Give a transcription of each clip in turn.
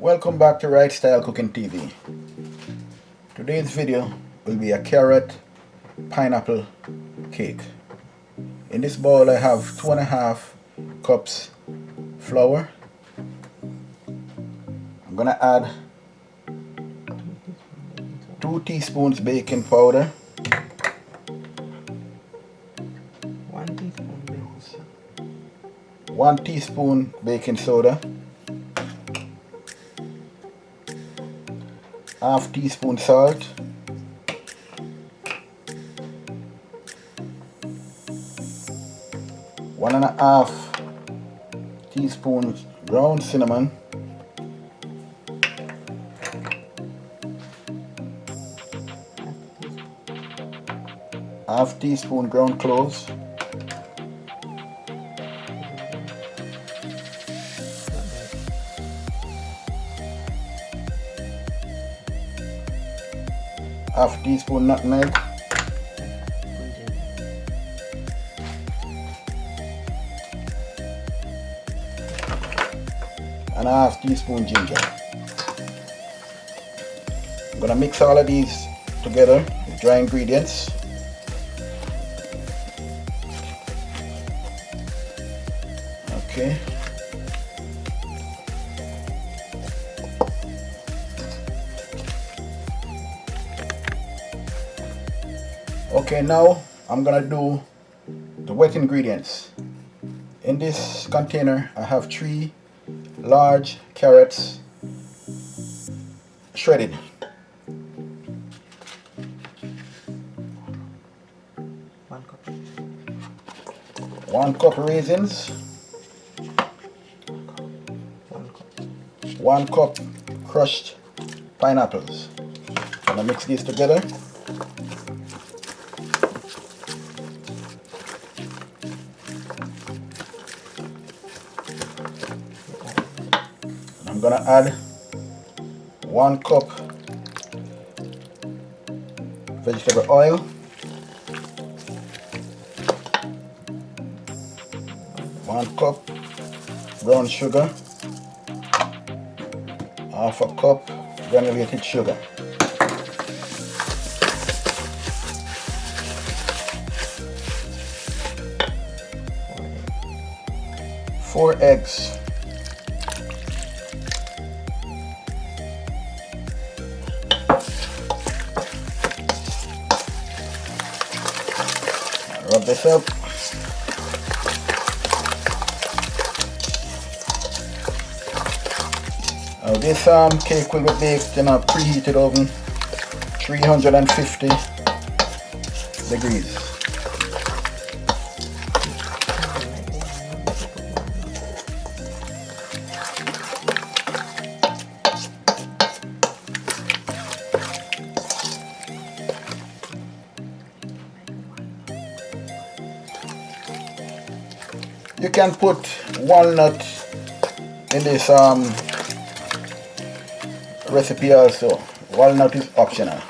Welcome back to Right Style Cooking TV. Today's video will be a carrot pineapple cake. In this bowl I have 2.5 cups flour. I'm gonna add 2 teaspoons baking powder, 1 teaspoon baking soda, half teaspoon salt, one and a half teaspoons ground cinnamon, half teaspoon ground cloves, half teaspoon nutmeg, and a half teaspoon ginger. I'm gonna mix all of these together with dry ingredients. Okay. Okay, now I'm gonna do the wet ingredients. In this container I have 3 large carrots shredded. 1 cup raisins, 1 cup crushed pineapples. I'm gonna mix these together. I'm gonna add 1 cup vegetable oil, 1 cup brown sugar, half a cup granulated sugar, 4 eggs, rub this up. Now this cake will be baked in a preheated oven, 350 degrees. You can put walnut in this recipe also. Walnut is optional.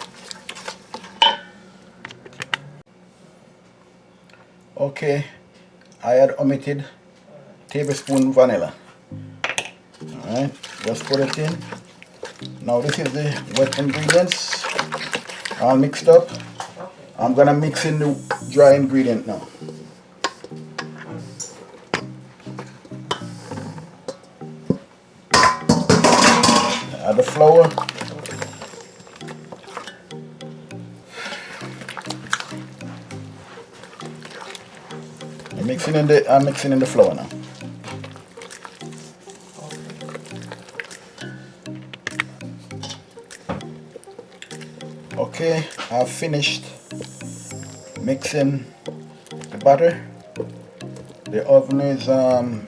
Okay, I had omitted tablespoon vanilla. Alright, just put it in. Now this is the wet ingredients all mixed up. I'm gonna mix in the dry ingredient now. Add the flour. I'm mixing in the flour now. Okay, I've finished mixing the batter. The oven is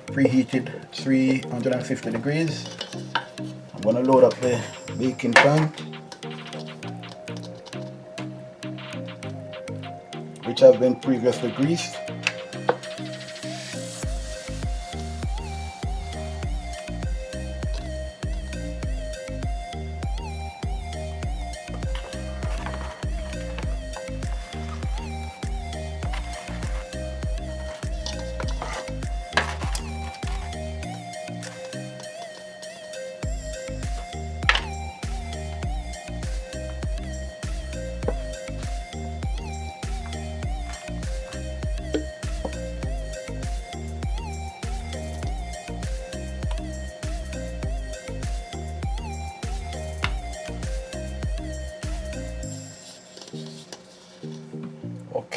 preheated 350 degrees. I'm going to load up the baking pan, which has been previously greased.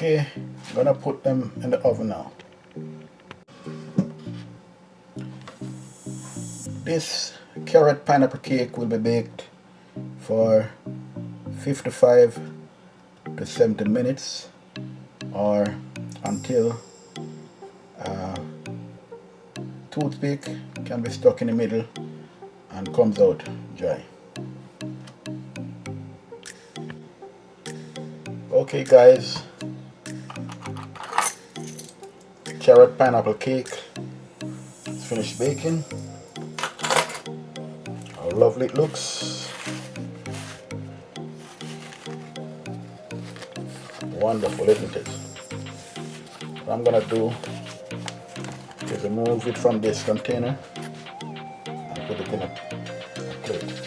Okay, I'm gonna put them in the oven now. This carrot pineapple cake will be baked for 55 to 70 minutes, or until toothpick can be stuck in the middle and comes out dry. Okay guys, carrot pineapple cake is finished baking. How lovely it looks. Wonderful, isn't it? What I'm gonna do is remove it from this container and put it in a plate.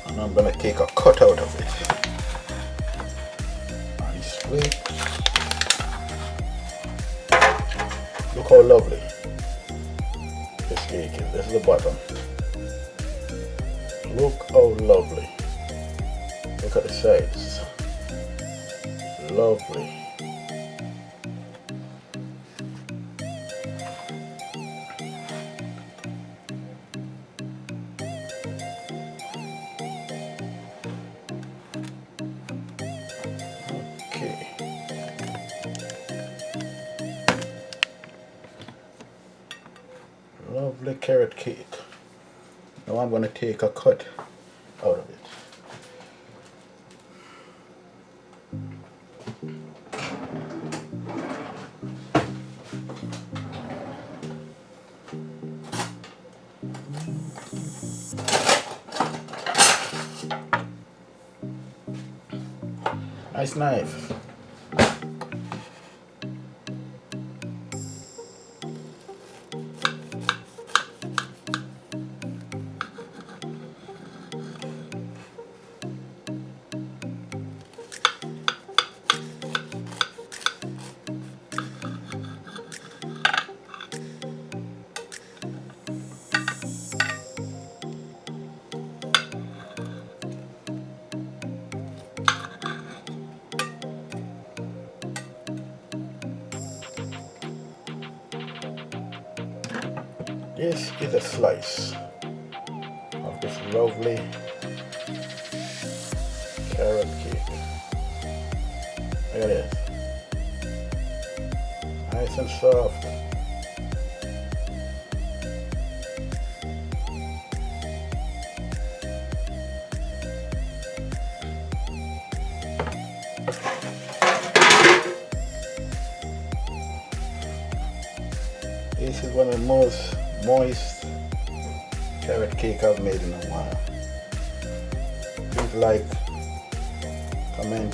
And I'm gonna take a cut out of it. Nice plate. Look how lovely this cake is. This is the bottom. Look how lovely. Look at the sides. Lovely. Okay. Lovely carrot cake. Now I'm going to take a cut out of it. Nice knife. This is a slice of this lovely carrot cake. Look at this. Nice and soft. This is one of the most moist carrot cake I've made in a while. Please like, comment,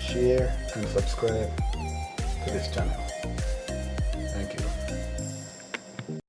share and subscribe to this channel.